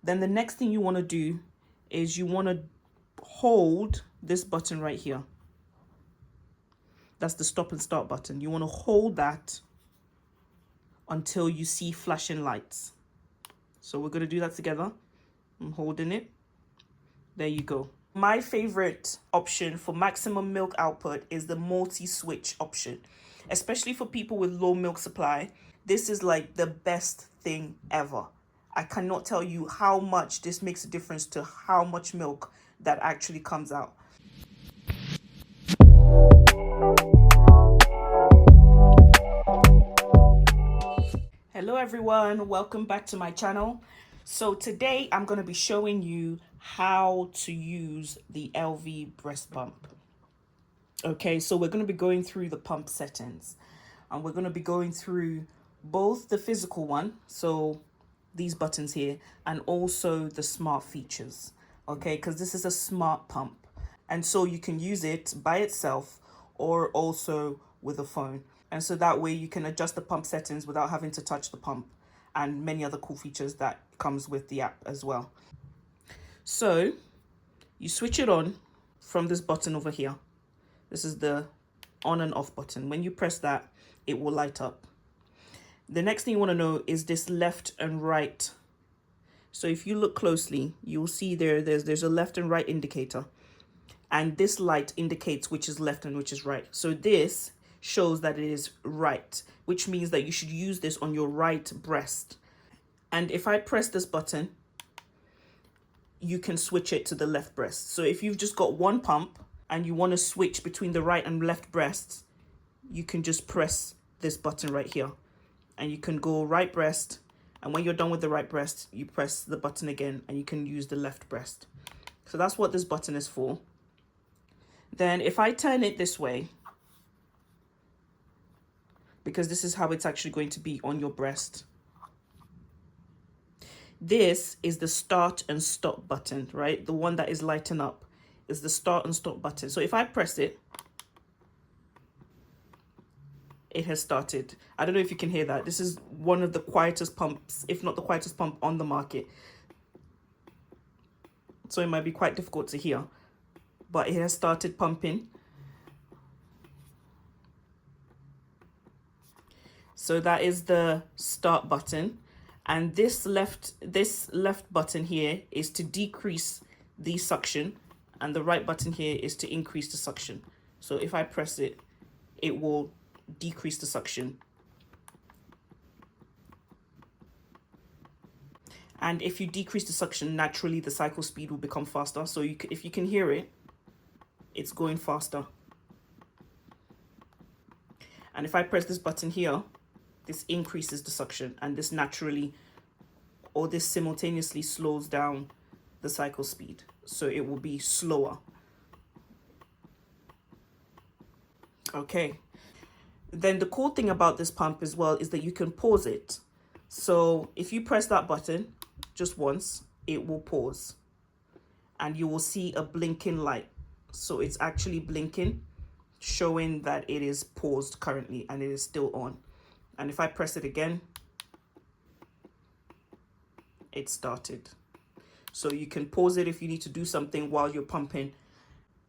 Then the next thing you want to do is you want to hold this button right here. That's the stop and start button. You want to hold that until you see flashing lights. So we're going to do that together. I'm holding it. There you go. My favorite option for maximum milk output is the multi-switch option, especially for people with low milk supply. This is like the best thing ever. I cannot tell you how much this makes a difference to how much milk that actually comes out. Hello everyone, welcome back to my channel. So today I'm going to be showing you how to use the Elvie breast pump. Okay, so we're going to be going through the pump settings, and we're going to be going through both the physical one, so these buttons here, and also the smart features. Okay, because this is a smart pump, and so you can use it by itself or also with a phone. And so that way you can adjust the pump settings without having to touch the pump, and many other cool features that comes with the app as well. So you switch it on from this button over here. This is the on and off button. When you press that, it will light up. The next thing you want to know is this left and right. So if you look closely, you'll see there's a left and right indicator. And this light indicates which is left and which is right. So this shows that it is right, which means that you should use this on your right breast. And if I press this button, you can switch it to the left breast. So if you've just got one pump and you want to switch between the right and left breasts, you can just press this button right here. And you can go right breast. And when you're done with the right breast, you press the button again and you can use the left breast. So that's what this button is for. Then if I turn it this way, because this is how it's actually going to be on your breast. This is the start and stop button, right? The one that is lighting up is the start and stop button. So if I press it, it has started. I don't know if you can hear that. This is one of the quietest pumps, if not the quietest pump on the market. So it might be quite difficult to hear, but it has started pumping. So that is the start button. And this left button here is to decrease the suction, and the right button here is to increase the suction. So if I press it, it will decrease the suction. And if you decrease the suction, naturally the cycle speed will become faster. So if you can hear it, it's going faster. And if I press this button here, this increases the suction, and this naturally, or this simultaneously slows down the cycle speed. So it will be slower. Okay. Then the cool thing about this pump as well is that you can pause it. So if you press that button just once, it will pause. And you will see a blinking light. So it's actually blinking, showing that it is paused currently and it is still on. And if I press it again, it started. So you can pause it if you need to do something while you're pumping,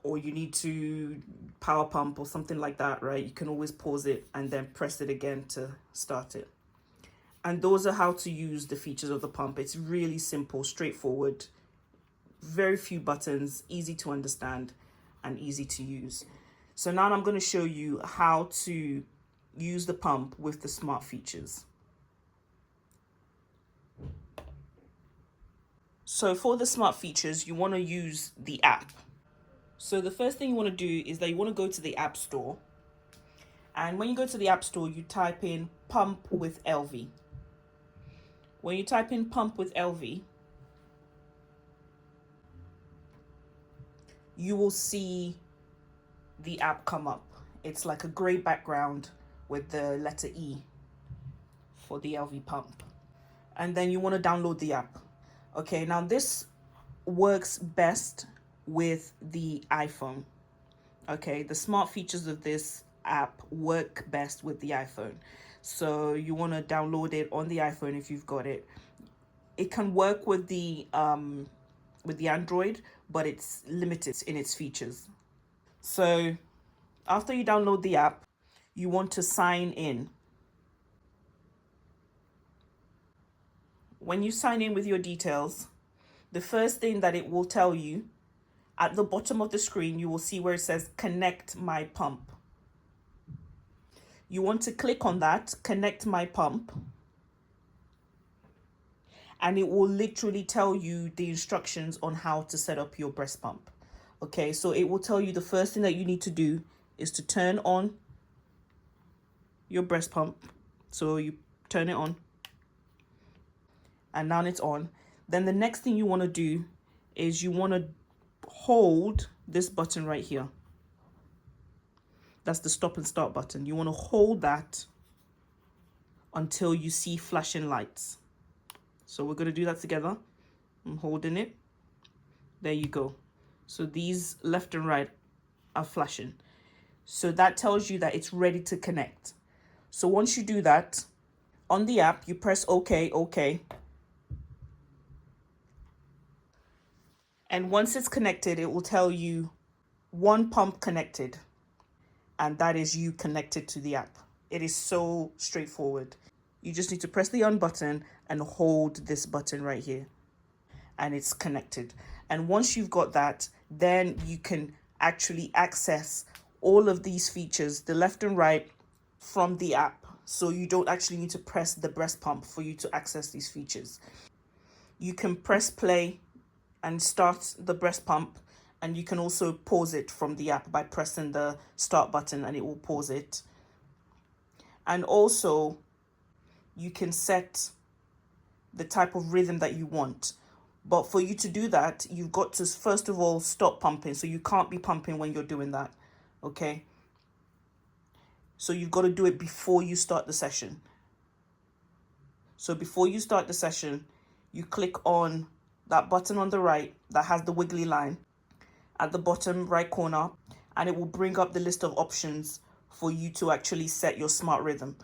or you need to power pump or something like that, right? You can always pause it and then press it again to start it. And those are how to use the features of the pump. It's really simple, straightforward, very few buttons, easy to understand and easy to use. So now I'm going to show you how to use the pump with the smart features. So for the smart features, you want to use the app. So the first thing you want to do is that you want to go to the App Store. And when you go to the App Store, you type in Pump with Elvie. When you type in Pump with Elvie, you will see the app come up. It's like a gray background with the letter E for the Elvie Pump. And then you want to download the app. Okay, now this works best with the iPhone. Okay, the smart features of this app work best with the iPhone. So you want to download it on the iPhone if you've got it. It can work with the Android, but it's limited in its features. So after you download the app, you want to sign in. When you sign in with your details, the first thing that it will tell you, at the bottom of the screen, you will see where it says connect my pump. You want to click on that, connect my pump, and it will literally tell you the instructions on how to set up your breast pump. Okay, so it will tell you the first thing that you need to do is to turn on your breast pump. So you turn it on, and now it's on. Then the next thing you want to do is you want to hold this button right here. That's the stop and start button. You want to hold that until you see flashing lights. So we're going to do that together. I'm holding it. There you go. So these left and right are flashing. So that tells you that it's ready to connect. So once you do that, on the app, you press OK, OK. And once it's connected, it will tell you one pump connected. And that is you connected to the app. It is so straightforward. You just need to press the on button and hold this button right here. And it's connected. And once you've got that, then you can actually access all of these features, the left and right, from the app. So you don't actually need to press the breast pump for you to access these features. You can press play and start the breast pump, and you can also pause it from the app by pressing the start button, and it will pause it. And also you can set the type of rhythm that you want. But for you to do that, you've got to first of all stop pumping. So you can't be pumping when you're doing that. Okay. So you've got to do it before you start the session. So before you start the session, you click on that button on the right that has the wiggly line at the bottom right corner, and it will bring up the list of options for you to actually set your smart rhythm.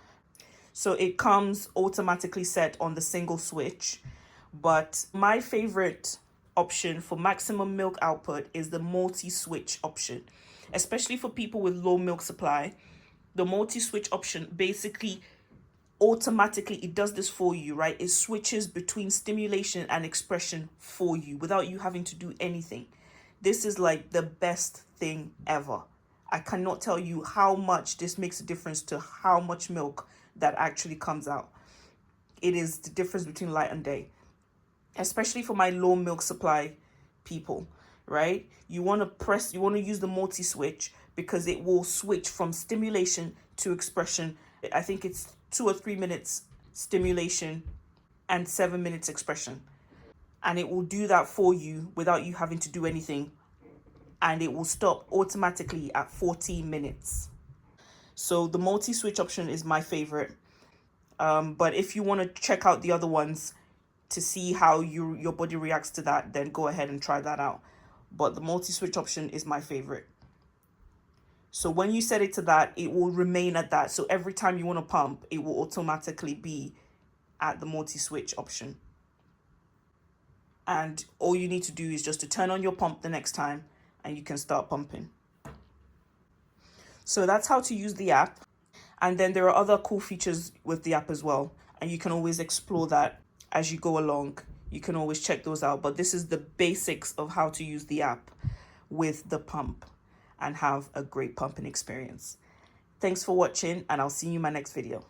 So it comes automatically set on the single switch, but my favorite option for maximum milk output is the multi-switch option, especially for people with low milk supply. The multi-switch option basically automatically, it does this for you, right? It switches between stimulation and expression for you without you having to do anything. This is like the best thing ever. I cannot tell you how much this makes a difference to how much milk that actually comes out. It is the difference between light and day, especially for my low milk supply people, right? You want to use the multi-switch because it will switch from stimulation to expression. I think it's 2 or 3 minutes stimulation and 7 minutes expression. And it will do that for you without you having to do anything. And it will stop automatically at 14 minutes. So the multi-switch option is my favorite. But if you want to check out the other ones to see how your body reacts to that, then go ahead and try that out. But the multi-switch option is my favorite. So when you set it to that, it will remain at that. So every time you want to pump, it will automatically be at the multi-switch option. And all you need to do is just to turn on your pump the next time and you can start pumping. So that's how to use the app. And then there are other cool features with the app as well. And you can always explore that as you go along. You can always check those out. But this is the basics of how to use the app with the pump and have a great pumping experience. Thanks for watching, and I'll see you in my next video.